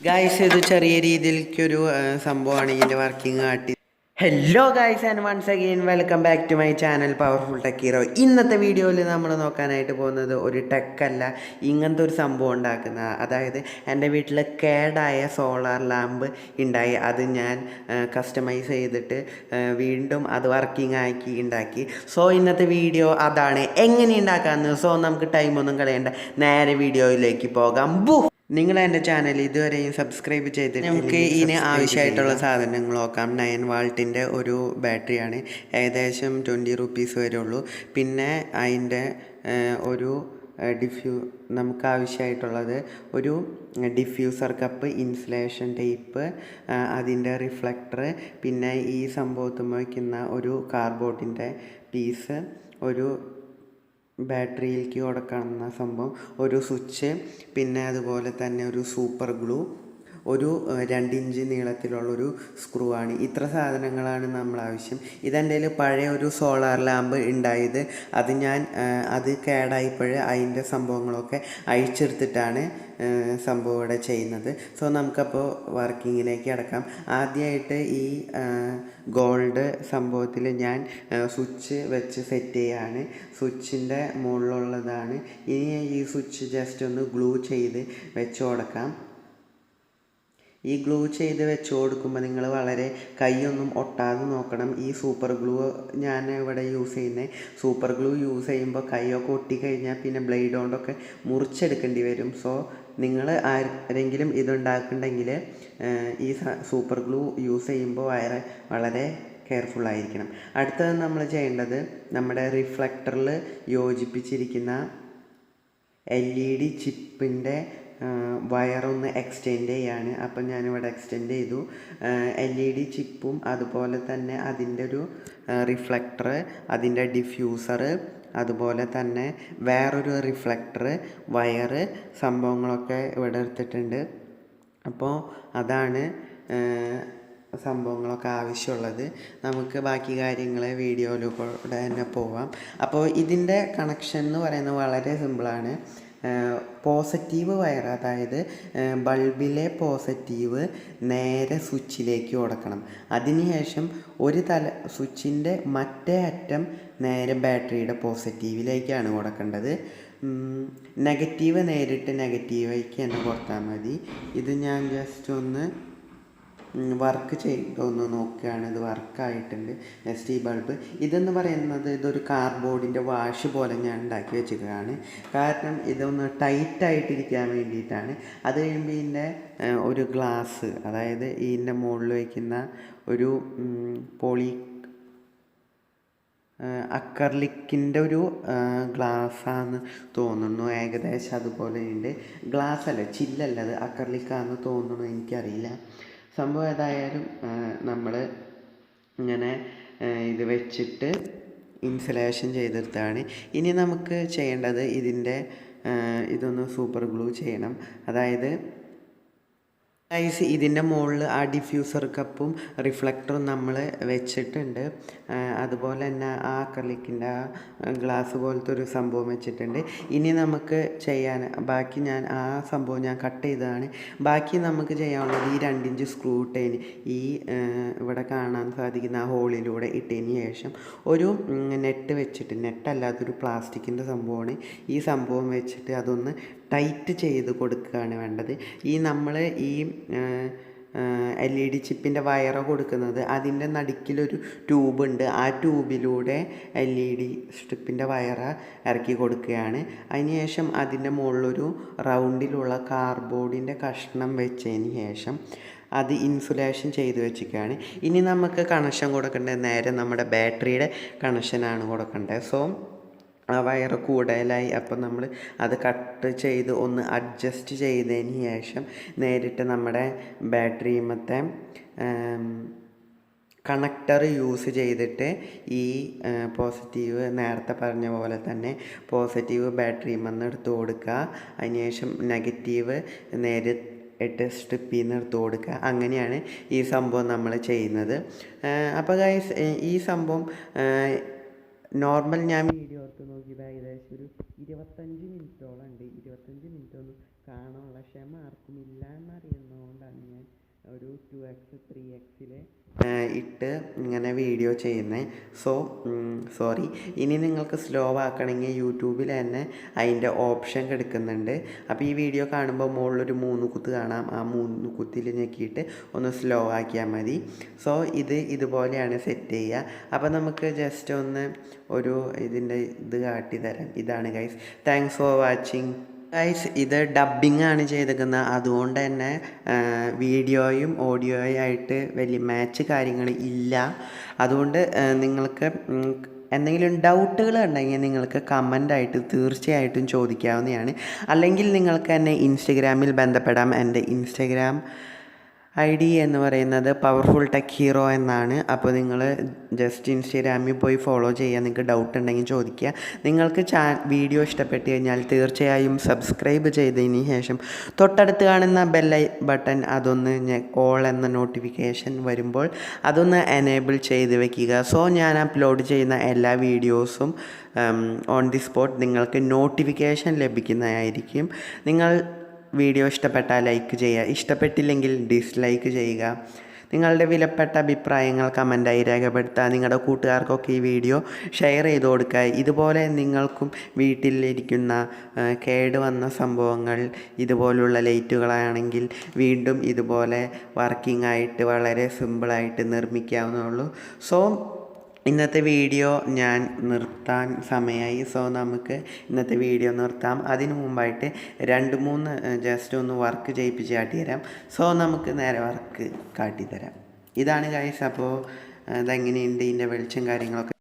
Guys ഇത് ചെറിയ രീതിയിലേക്കൊരു സംഭവമാണ് ഇതിൻ്റെ വർക്കിംഗ് കാട്ടി. Hello guys and once again welcome back to my channel powerful tech hero. ഇന്നത്തെ വീഡിയോയിൽ നമ്മൾ നോക്കാനായിട്ട് പോകുന്നത് ഒരു ടെക്കല്ല, ഇങ്ങനത്തെ ഒരു സംഭവം ഉണ്ടാക്കുന്ന, അതായത് എൻ്റെ വീട്ടിൽ കേടായ സോളാർ ലാമ്പ് ഉണ്ടായി. അത് ഞാൻ കസ്റ്റമൈസ് ചെയ്തിട്ട് വീണ്ടും അത് വർക്കിംഗ് ആക്കി ഉണ്ടാക്കി. സോ ഇന്നത്തെ വീഡിയോ അതാണ്, എങ്ങനെ ഉണ്ടാക്കാമെന്ന്. സോ നമുക്ക് ടൈമൊന്നും കളയണ്ട, നേരെ വീഡിയോയിലേക്ക് പോകാം. നിങ്ങൾ എൻ്റെ ചാനൽ ഇതുവരെയും സബ്സ്ക്രൈബ് ചെയ്തിട്ട് നമുക്ക് ഇതിന് ആവശ്യമായിട്ടുള്ള സാധനങ്ങൾ നോക്കാം. 9 വാൾട്ടിൻ്റെ ഒരു ബാറ്ററിയാണ്, ഏകദേശം 20 റുപ്പീസ് വരെ ഉള്ളൂ. പിന്നെ അതിൻ്റെ ഒരു നമുക്ക് ആവശ്യമായിട്ടുള്ളത് ഒരു ഡിഫ്യൂസർ കപ്പ്, ഇൻസുലേഷൻ ടേപ്പ്, അതിൻ്റെ റിഫ്ലക്ടർ, പിന്നെ ഈ സംഭവത്തുമ്പോൾ വയ്ക്കുന്ന ഒരു കാർഡ്ബോർഡിൻ്റെ പീസ്, ഒരു ബാറ്ററിയിലേക്ക് കൊടുക്കുന്ന സംഭവം, ഒരു സ്വിച്ച്, പിന്നെ അതുപോലെ തന്നെ ഒരു സൂപ്പർ ഗ്ലൂ, ഒരു 2 ഇഞ്ച് നീളത്തിലുള്ളൊരു സ്ക്രൂ ആണ്. ഇത്ര സാധനങ്ങളാണ് നമ്മൾ ആവശ്യം. ഇതെൻ്റെ പഴയ ഒരു സോളാർ ലാമ്പ് ഉണ്ടായത്, അത് കേടായപ്പോൾ അതിൻ്റെ സംഭവങ്ങളൊക്കെ അഴിച്ചെടുത്തിട്ടാണ് സംഭവം ഇവിടെ ചെയ്യുന്നത്. സോ നമുക്കപ്പോൾ വർക്കിങ്ങിലേക്ക് അടക്കാം. ആദ്യമായിട്ട് ഈ ഗോൾഡ് സംഭവത്തിൽ ഞാൻ സ്വിച്ച് വെച്ച് സെറ്റ് ചെയ്യാണ്. സ്വിച്ചിൻ്റെ മുകളിലുള്ളതാണ്. ഇനി ഈ സ്വിച്ച് ജസ്റ്റ് ഒന്ന് ഗ്ലൂ ചെയ്ത് വെച്ച് കൊടുക്കാം. ഈ ഗ്ലൂ ചെയ്ത് വെച്ച് കൊടുക്കുമ്പോൾ നിങ്ങൾ വളരെ കൈയൊന്നും ഒട്ടാതെ നോക്കണം. ഈ സൂപ്പർ ഗ്ലൂ ഞാൻ ഇവിടെ യൂസ് ചെയ്യുന്നത്. സൂപ്പർ ഗ്ലൂ യൂസ് ചെയ്യുമ്പോൾ കൈയൊക്കെ ഒട്ടിക്കഴിഞ്ഞാൽ പിന്നെ ബ്ലേഡ് കൊണ്ടൊക്കെ മുറിച്ചെടുക്കേണ്ടി വരും. സോ നിങ്ങൾ ആരെങ്കിലും ഇതുണ്ടാക്കുന്നുണ്ടെങ്കിൽ ഈ സൂപ്പർ ഗ്ലൂ യൂസ് ചെയ്യുമ്പോൾ വളരെ കെയർഫുള്ളായിരിക്കണം. അടുത്തത് നമ്മൾ ചെയ്യേണ്ടത്, നമ്മുടെ റിഫ്ലക്ടറിൽ യോജിപ്പിച്ചിരിക്കുന്ന LED ചിപ്പിൻ്റെ വയറൊന്ന് എക്സ്റ്റെൻഡ് ചെയ്യാണ്. അപ്പം ഞാനിവിടെ എക്സ്റ്റെൻഡ് ചെയ്തു. LED ചിപ്പും അതുപോലെ തന്നെ അതിൻ്റെ ഒരു റിഫ്ലക്ടർ, അതിൻ്റെ ഡിഫ്യൂസർ, അതുപോലെ തന്നെ വേറൊരു റിഫ്ലക്ടർ, വയറ് സംഭവങ്ങളൊക്കെ ഇവിടെ എടുത്തിട്ടുണ്ട്. അപ്പോൾ അതാണ് സംഭവങ്ങളൊക്കെ ആവശ്യമുള്ളത്. നമുക്ക് ബാക്കി കാര്യങ്ങൾ വീഡിയോയിലൂടെ തന്നെ പോവാം. അപ്പോൾ ഇതിൻ്റെ കണക്ഷൻ എന്ന് പറയുന്നത് വളരെ സിമ്പിളാണ്. പോസിറ്റീവ് വയർ, അതായത് ബൾബിലെ പോസിറ്റീവ് നേരെ സ്വിച്ചിലേക്ക് കൊടുക്കണം. അതിനുശേഷം സ്വിച്ചിൻ്റെ മറ്റേ അറ്റം നേരെ ബാറ്ററിയുടെ പോസിറ്റീവിലേക്കാണ് കൊടുക്കേണ്ടത്. നെഗറ്റീവ് നേരിട്ട് നെഗറ്റീവിലേക്ക് തന്നെ കൊടുത്താൽ മതി. ഇത് ഞാൻ ജസ്റ്റ് ഒന്ന് വർക്ക് ചെയ്തൊന്ന് നോക്കുകയാണ്. ഇത് വർക്കായിട്ടുണ്ട്. നെക്സ്റ്റ് ഈ ബൾബ് ഇതെന്ന് പറയുന്നത് ഇതൊരു കാർഡ്ബോർഡിൻ്റെ വാഷ് പോലെ ഞാൻ ഉണ്ടാക്കി വെച്ചിരിക്കുകയാണ്. കാരണം ഇതൊന്ന് ടൈറ്റായിട്ടിരിക്കാൻ വേണ്ടിയിട്ടാണ്. അത് കഴിയുമ്പോൾ ഇതിൻ്റെ ഒരു ഗ്ലാസ്, അതായത് ഇതിൻ്റെ മുകളിൽ വയ്ക്കുന്ന ഒരു അക്കർലിക്കിൻ്റെ ഒരു ഗ്ലാസ്സാന്ന് തോന്നുന്നു, ഏകദേശം അതുപോലെ ഉണ്ട്. ഗ്ലാസ് അല്ല, ചില്ലല്ല, അത് അക്കർലിക്കാന്ന് തോന്നുന്നു, എനിക്കറിയില്ല. സംഭവം ഏതായാലും നമ്മൾ ഇങ്ങനെ ഇത് വെച്ചിട്ട് ഇൻസുലേഷൻ ചെയ്തെടുത്താണ്. ഇനി നമുക്ക് ചെയ്യേണ്ടത് ഇതൊന്ന് സൂപ്പർ ഗ്ലൂ ചെയ്യണം. അതായത് ഇതിൻ്റെ മുകളിൽ ആ ഡിഫ്യൂസർ കപ്പും റിഫ്ലക്ടറും നമ്മൾ വെച്ചിട്ടുണ്ട്. അതുപോലെ തന്നെ ആ അക്രിലിക്കിൻ്റെ ആ ഗ്ലാസ് പോലത്തെ ഒരു സംഭവം വെച്ചിട്ടുണ്ട്. ഇനി നമുക്ക് ബാക്കി ആ സംഭവം ഞാൻ കട്ട് ചെയ്തതാണ്. ബാക്കി നമുക്ക് ചെയ്യാനുള്ളത് ഈ 2 ഇഞ്ച് സ്ക്രൂ ഇട്ടതിന് ഇവിടെ കാണാൻ സാധിക്കുന്ന ആ ഹോളിലൂടെ ഇട്ടതിന് ശേഷം ഒരു നെറ്റല്ലാത്തൊരു പ്ലാസ്റ്റിക്കിൻ്റെ സംഭവമാണ്. ഈ സംഭവം വെച്ചിട്ട് അതൊന്ന് ടൈറ്റ് ചെയ്ത് കൊടുക്കുകയാണ് വേണ്ടത്. നമ്മൾ ഈ LED ചിപ്പിൻ്റെ വയറ് കൊടുക്കുന്നത്, അതിൻ്റെ നടുക്കിലൊരു ട്യൂബുണ്ട്. ആ ട്യൂബിലൂടെ LED സ്ട്രിപ്പിൻ്റെ വയറ് ഇറക്കി കൊടുക്കുകയാണ്. അതിനുശേഷം അതിൻ്റെ മുകളിലൊരു റൗണ്ടിലുള്ള കാർഡ്ബോർഡിൻ്റെ കഷ്ണം വെച്ചതിന് ശേഷം അത് ഇൻസുലേഷൻ ചെയ്ത് വെച്ചിരിക്കുകയാണ്. ഇനി നമുക്ക് കണക്ഷൻ കൊടുക്കേണ്ടത് നേരെ നമ്മുടെ ബാറ്ററിയുടെ കണക്ഷനാണ് കൊടുക്കേണ്ടത്. സോ ആ വയറ് കൂടുതലായി, അപ്പം നമ്മൾ അത് കട്ട് ചെയ്ത് ഒന്ന് അഡ്ജസ്റ്റ് ചെയ്തതിന് ശേഷം നേരിട്ട് നമ്മുടെ ബാറ്ററിമത്തെ കണക്ടർ യൂസ് ചെയ്തിട്ട് ഈ പോസിറ്റീവ് നേരത്തെ പറഞ്ഞ പോലെ തന്നെ പോസിറ്റീവ് ബാറ്ററിമെന്ന് എടുത്ത് കൊടുക്കുക. അതിനുശേഷം നെഗറ്റീവ് സ്ട്രിപ്പിൽ നിന്ന് എടുത്ത് കൊടുക്കുക. അങ്ങനെയാണ് ഈ സംഭവം നമ്മൾ ചെയ്യുന്നത്. അപ്പോൾ ഗൈസ്, ഈ സംഭവം നോർമൽ ഞാൻ വീഡിയോ എടുത്ത് നോക്കിയത് ഏകദേശം ഒരു 25 മിനിറ്റോളം ഉണ്ട്. 25 മിനിറ്റ് ഒന്നും കാണാനുള്ള ക്ഷമ ആർക്കും ഇല്ല എന്നറിയുന്നതുകൊണ്ട് 2x 3xൽ ഇട്ട് ഇങ്ങനെ വീഡിയോ ചെയ്യുന്നത്. സോറി, ഇനി നിങ്ങൾക്ക് സ്ലോ ആക്കണമെങ്കിൽ യൂട്യൂബിൽ തന്നെ അതിൻ്റെ ഓപ്ഷൻ കിടക്കുന്നുണ്ട്. അപ്പോൾ ഈ വീഡിയോ കാണുമ്പോൾ മുകളിലൊരു 3 കുത്ത് കാണാം. ആ 3 കുത്തിൽ ഞെക്കിയിട്ട് ഒന്ന് സ്ലോ ആക്കിയാൽ മതി. ഇതുപോലെയാണ് സെറ്റ് ചെയ്യുക. അപ്പോൾ നമുക്ക് ജസ്റ്റ് ഒന്ന് ഇതിൻ്റെ ഇത് കാട്ടി തരാം. ഇതാണ് guys. Thanks for watching guys. ഇത് ഡബ്ബിംഗ് ആണ് ചെയ്തേക്കുന്നത്. അതുകൊണ്ട് തന്നെ വീഡിയോയും ഓഡിയോയും ആയിട്ട് വലിയ മാച്ച് കാര്യങ്ങൾ ഇല്ല. അതുകൊണ്ട് നിങ്ങൾക്ക് എന്തെങ്കിലും ഡൗട്ടുകൾ ഉണ്ടെങ്കിൽ നിങ്ങൾക്ക് കമൻ്റായിട്ട് തീർച്ചയായിട്ടും ചോദിക്കാവുന്നതാണ്. അല്ലെങ്കിൽ നിങ്ങൾക്ക് എന്നെ ഇൻസ്റ്റഗ്രാമിൽ ബന്ധപ്പെടാം. എൻ്റെ ഇൻസ്റ്റഗ്രാം ID എന്ന് പറയുന്നത് പവർഫുൾ ടെക് ഹീറോ എന്നാണ്. അപ്പോൾ നിങ്ങൾ ജസ്റ്റ് ഇൻസ്റ്റഗ്രാമിൽ പോയി ഫോളോ ചെയ്യുക. നിങ്ങൾക്ക് ഡൗട്ട് ഉണ്ടെങ്കിൽ ചോദിക്കുക. നിങ്ങൾക്ക് വീഡിയോ ഇഷ്ടപ്പെട്ട് കഴിഞ്ഞാൽ തീർച്ചയായും സബ്സ്ക്രൈബ് ചെയ്തതിന് ശേഷം തൊട്ടടുത്ത് കാണുന്ന ബട്ടൺ അതൊന്ന് ഓൾ എന്ന നോട്ടിഫിക്കേഷൻ വരുമ്പോൾ അതൊന്ന് എനേബിൾ ചെയ്ത് വെക്കുക. ഞാൻ അപ്ലോഡ് ചെയ്യുന്ന എല്ലാ വീഡിയോസും ഓൺ ദി സ്പോട്ട് നിങ്ങൾക്ക് നോട്ടിഫിക്കേഷൻ ലഭിക്കുന്നതായിരിക്കും. നിങ്ങൾ വീഡിയോ ഇഷ്ടപ്പെട്ടാൽ ലൈക്ക് ചെയ്യുക, ഇഷ്ടപ്പെട്ടില്ലെങ്കിൽ ഡിസ്ലൈക്ക് ചെയ്യുക. നിങ്ങളുടെ വിലപ്പെട്ട അഭിപ്രായങ്ങൾ കമൻറ്റായി രേഖപ്പെടുത്തുക. നിങ്ങളുടെ കൂട്ടുകാർക്കൊക്കെ ഈ വീഡിയോ ഷെയർ ചെയ്ത് കൊടുക്കുക. ഇതുപോലെ നിങ്ങൾക്കും വീട്ടിലിരിക്കുന്ന കേടുവന്ന സംഭവങ്ങൾ ഇതുപോലുള്ള ലൈറ്റുകളാണെങ്കിൽ വീണ്ടും ഇതുപോലെ വർക്കിംഗ് ആയിട്ട് വളരെ സിമ്പിളായിട്ട് നിർമ്മിക്കാവുന്നതുള്ളൂ. ഇന്നത്തെ വീഡിയോ ഞാൻ നിർത്താൻ സമയമായി. നമുക്ക് ഇന്നത്തെ വീഡിയോ നിർത്താം. അതിനു മുമ്പായിട്ട് 2-3 ജസ്റ്റ് ഒന്ന് വർക്ക് ചെയ്യിപ്പിച്ച് കാട്ടിത്തരാം. നമുക്ക് നേരെ വർക്ക് കാട്ടിത്തരാം. ഇതാണ് ഗൈസ്. അപ്പോൾ ഇതെങ്ങനെയുണ്ട് ഇതിൻ്റെ വെളിച്ചം കാര്യങ്ങളൊക്കെ